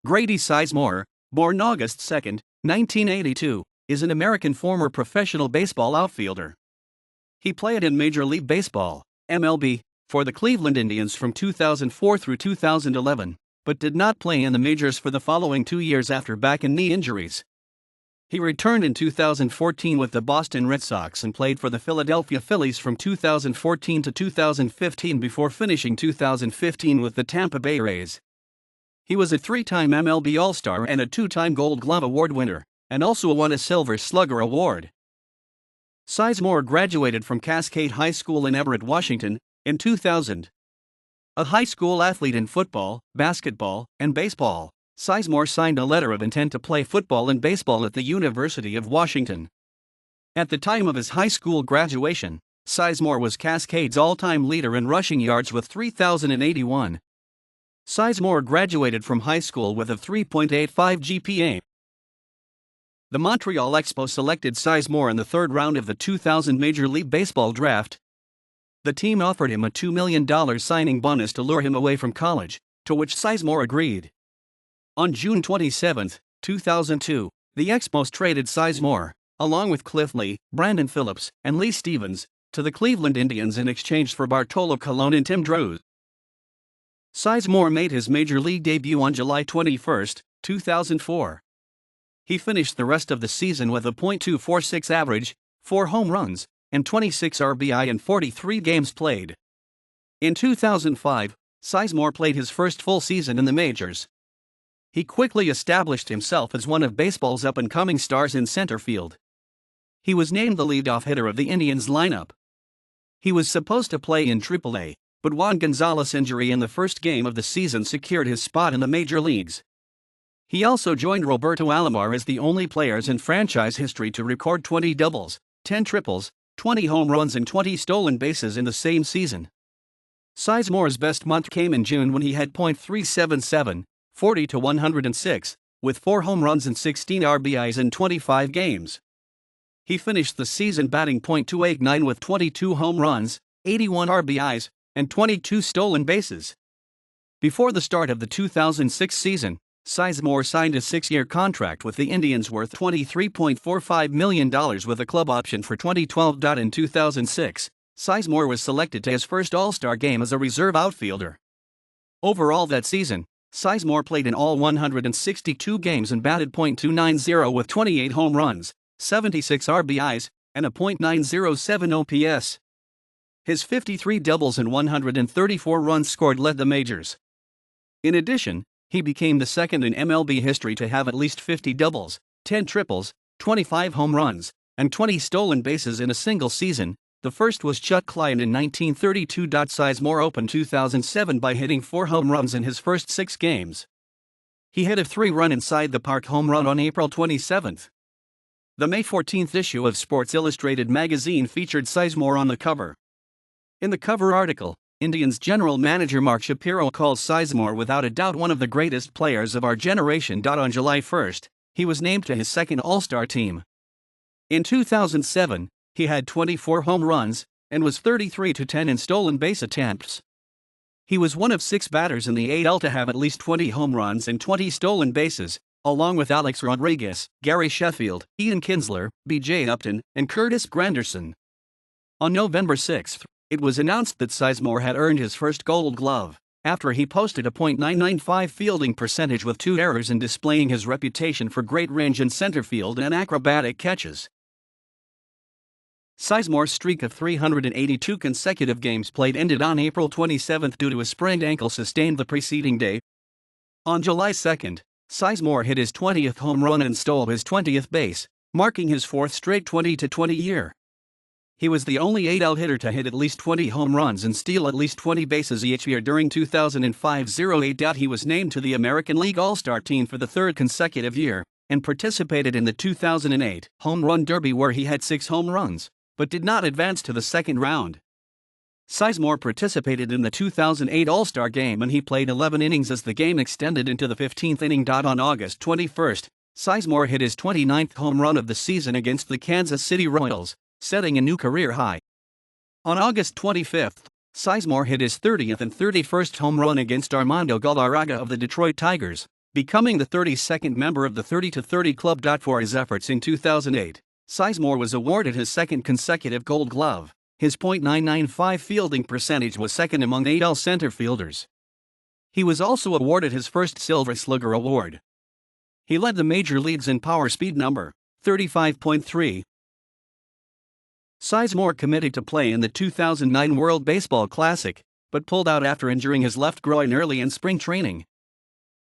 Grady Sizemore, born August 2, 1982, is an American former professional baseball outfielder. He played in Major League Baseball, MLB, for the Cleveland Indians from 2004 through 2011, but did not play in the majors for the following 2 years after back and knee injuries. He returned in 2014 with the Boston Red Sox and played for the Philadelphia Phillies from 2014 to 2015 before finishing 2015 with the Tampa Bay Rays. He was a 3-time MLB All-Star and a 2-time Gold Glove Award winner, and also won a Silver Slugger Award. Sizemore graduated from Cascade High School in Everett, Washington, in 2000. A high school athlete in football, basketball, and baseball, Sizemore signed a letter of intent to play football and baseball at the University of Washington. At the time of his high school graduation, Sizemore was Cascade's all-time leader in rushing yards with 3,081. Sizemore graduated from high school with a 3.85 GPA. The Montreal Expos selected Sizemore in the third round of the 2000 Major League Baseball draft. The team offered him a $2 million signing bonus to lure him away from college, to which Sizemore agreed. On June 27, 2002, the Expos traded Sizemore, along with Cliff Lee, Brandon Phillips, and Lee Stevens, to the Cleveland Indians in exchange for Bartolo Colon and Tim Drews. Sizemore made his Major League debut on July 21, 2004. He finished the rest of the season with a .246 average, 4 home runs, and 26 RBI in 43 games played. In 2005, Sizemore played his first full season in the majors. He quickly established himself as one of baseball's up-and-coming stars in center field. He was named the leadoff hitter of the Indians lineup. He was supposed to play in AAA, but Juan Gonzalez's injury in the first game of the season secured his spot in the major leagues. He also joined Roberto Alomar as the only players in franchise history to record 20 doubles, 10 triples, 20 home runs and 20 stolen bases in the same season. Sizemore's best month came in June when he had .377, 40-106, with 4 home runs and 16 RBIs in 25 games. He finished the season batting .289 with 22 home runs, 81 RBIs, and 22 stolen bases. Before the start of the 2006 season, Sizemore signed a 6-year contract with the Indians worth $23.45 million with a club option for 2012. In 2006, Sizemore was selected to his first All-Star game as a reserve outfielder. Overall that season, Sizemore played in all 162 games and batted .290 with 28 home runs, 76 RBIs, and a .907 OPS. His 53 doubles and 134 runs scored led the majors. In addition, he became the second in MLB history to have at least 50 doubles, 10 triples, 25 home runs, and 20 stolen bases in a single season. The first was Chuck Klein in 1932. Sizemore opened 2007 by hitting 4 home runs in his first 6 games. He hit a 3-run inside the park home run on April 27. The May 14 issue of Sports Illustrated magazine featured Sizemore on the cover. In the cover article, Indians general manager Mark Shapiro calls Sizemore without a doubt one of the greatest players of our generation. On July 1, he was named to his second All-Star team. In 2007, he had 24 home runs and was 33-10 in stolen base attempts. He was one of 6 batters in the AL to have at least 20 home runs and 20 stolen bases, along with Alex Rodriguez, Gary Sheffield, Ian Kinsler, B.J. Upton, and Curtis Granderson. On November 6, it was announced that Sizemore had earned his first Gold Glove, after he posted a .995 fielding percentage with 2 errors and displaying his reputation for great range in center field and acrobatic catches. Sizemore's streak of 382 consecutive games played ended on April 27 due to a sprained ankle sustained the preceding day. On July 2, Sizemore hit his 20th home run and stole his 20th base, marking his 4th straight 20-20 year. He was the only AL hitter to hit at least 20 home runs and steal at least 20 bases each year during 2005-08. He was named to the American League All-Star team for the 3rd consecutive year, and participated in the 2008 Home Run Derby where he had 6 home runs, but did not advance to the second round. Sizemore participated in the 2008 All-Star game and he played 11 innings as the game extended into the 15th inning. On August 21, Sizemore hit his 29th home run of the season against the Kansas City Royals, setting a new career high. On August 25, Sizemore hit his 30th and 31st home run against Armando Galarraga of the Detroit Tigers. becoming the 32nd member of the 30-30 Club. For his efforts in 2008, Sizemore was awarded his second consecutive Gold Glove. His .995 fielding percentage was second among AL center fielders. He was also awarded his first Silver Slugger Award. He led the major leagues in power speed number 35.3. Sizemore committed to play in the 2009 World Baseball Classic, but pulled out after injuring his left groin early in spring training.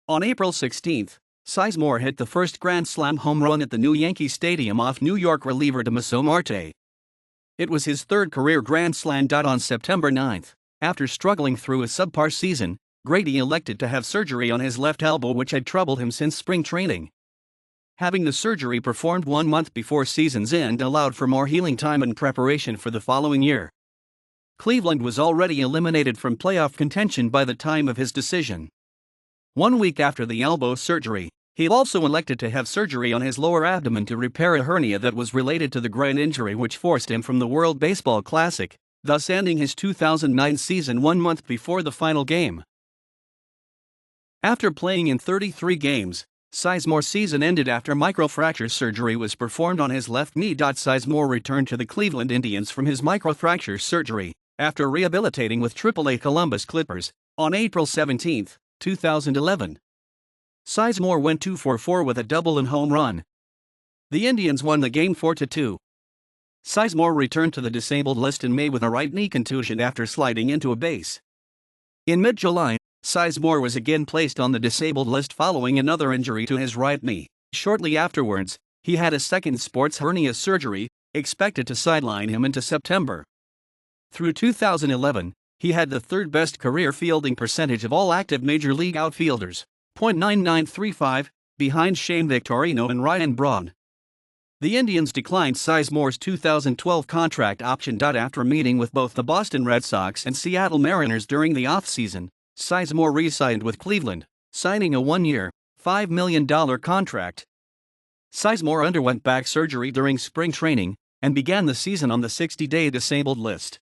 On April 16, Sizemore hit the first Grand Slam home run at the new Yankee Stadium off New York reliever Damaso Marte. It was his third career Grand Slam. On September 9, after struggling through a subpar season, Grady elected to have surgery on his left elbow, which had troubled him since spring training. Having the surgery performed 1 month before season's end allowed for more healing time and preparation for the following year. Cleveland was already eliminated from playoff contention by the time of his decision. 1 week after the elbow surgery, he also elected to have surgery on his lower abdomen to repair a hernia that was related to the groin injury, which forced him from the World Baseball Classic, thus ending his 2009 season 1 month before the final game. After playing in 33 games, Sizemore's season ended after microfracture surgery was performed on his left knee. Sizemore returned to the Cleveland Indians from his microfracture surgery, after rehabilitating with AAA Columbus Clippers, on April 17, 2011. Sizemore went 2-for-4 with a double and home run. The Indians won the game 4-2. Sizemore returned to the disabled list in May with a right knee contusion after sliding into a base. In mid-July, Sizemore was again placed on the disabled list following another injury to his right knee. Shortly afterwards, he had a second sports hernia surgery, expected to sideline him into September. Through 2011, he had the third-best career fielding percentage of all active major league outfielders, .9935, behind Shane Victorino and Ryan Braun. The Indians declined Sizemore's 2012 contract option. After a meeting with both the Boston Red Sox and Seattle Mariners during the offseason, Sizemore re-signed with Cleveland, signing a 1-year, $5 million contract. Sizemore underwent back surgery during spring training and began the season on the 60-day disabled list.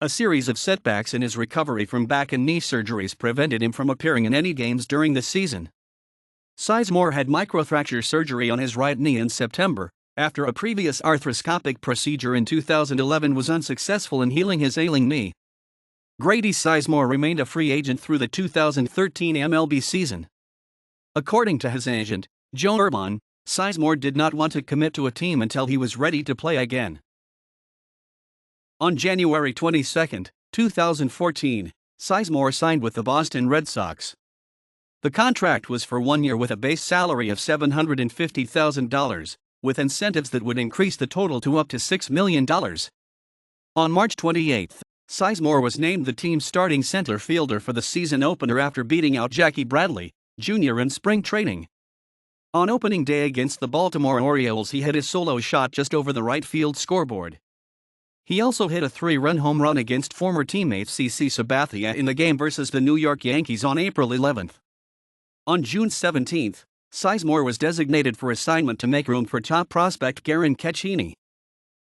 A series of setbacks in his recovery from back and knee surgeries prevented him from appearing in any games during the season. Sizemore had microfracture surgery on his right knee in September, after a previous arthroscopic procedure in 2011 was unsuccessful in healing his ailing knee. Grady Sizemore remained a free agent through the 2013 MLB season. According to his agent, Joe Urban, Sizemore did not want to commit to a team until he was ready to play again. On January 22, 2014, Sizemore signed with the Boston Red Sox. The contract was for 1 year with a base salary of $750,000, with incentives that would increase the total to up to $6 million. On March 28, Sizemore was named the team's starting center fielder for the season opener after beating out Jackie Bradley, Jr. in spring training. On opening day against the Baltimore Orioles, he hit his solo shot just over the right field scoreboard. He also hit a 3-run home run against former teammate CC Sabathia in the game versus the New York Yankees on April 11. On June 17, Sizemore was designated for assignment to make room for top prospect Garen Cecchini.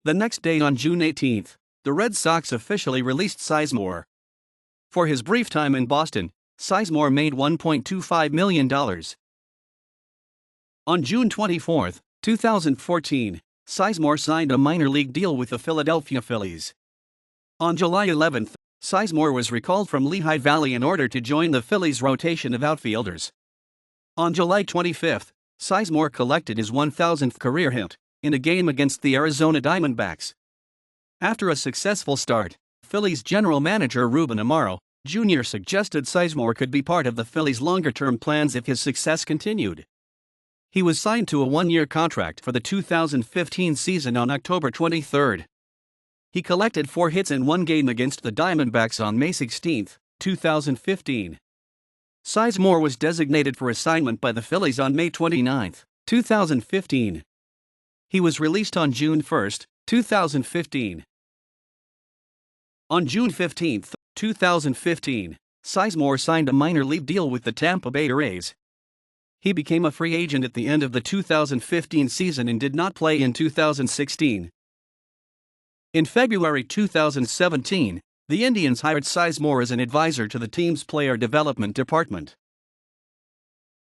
The next day, on June 18, the Red Sox officially released Sizemore. For his brief time in Boston, Sizemore made $1.25 million. On June 24, 2014, Sizemore signed a minor league deal with the Philadelphia Phillies. On July 11, Sizemore was recalled from Lehigh Valley in order to join the Phillies' rotation of outfielders. On July 25, Sizemore collected his 1,000th career hit in a game against the Arizona Diamondbacks. After a successful start, Phillies general manager Ruben Amaro, Jr. suggested Sizemore could be part of the Phillies' longer-term plans if his success continued. He was signed to a 1-year contract for the 2015 season on October 23. He collected 4 hits in 1 game against the Diamondbacks on May 16, 2015. Sizemore was designated for assignment by the Phillies on May 29, 2015. He was released on June 1, 2015. On June 15, 2015, Sizemore signed a minor league deal with the Tampa Bay Rays. He became a free agent at the end of the 2015 season and did not play in 2016. In February 2017, the Indians hired Sizemore as an advisor to the team's player development department.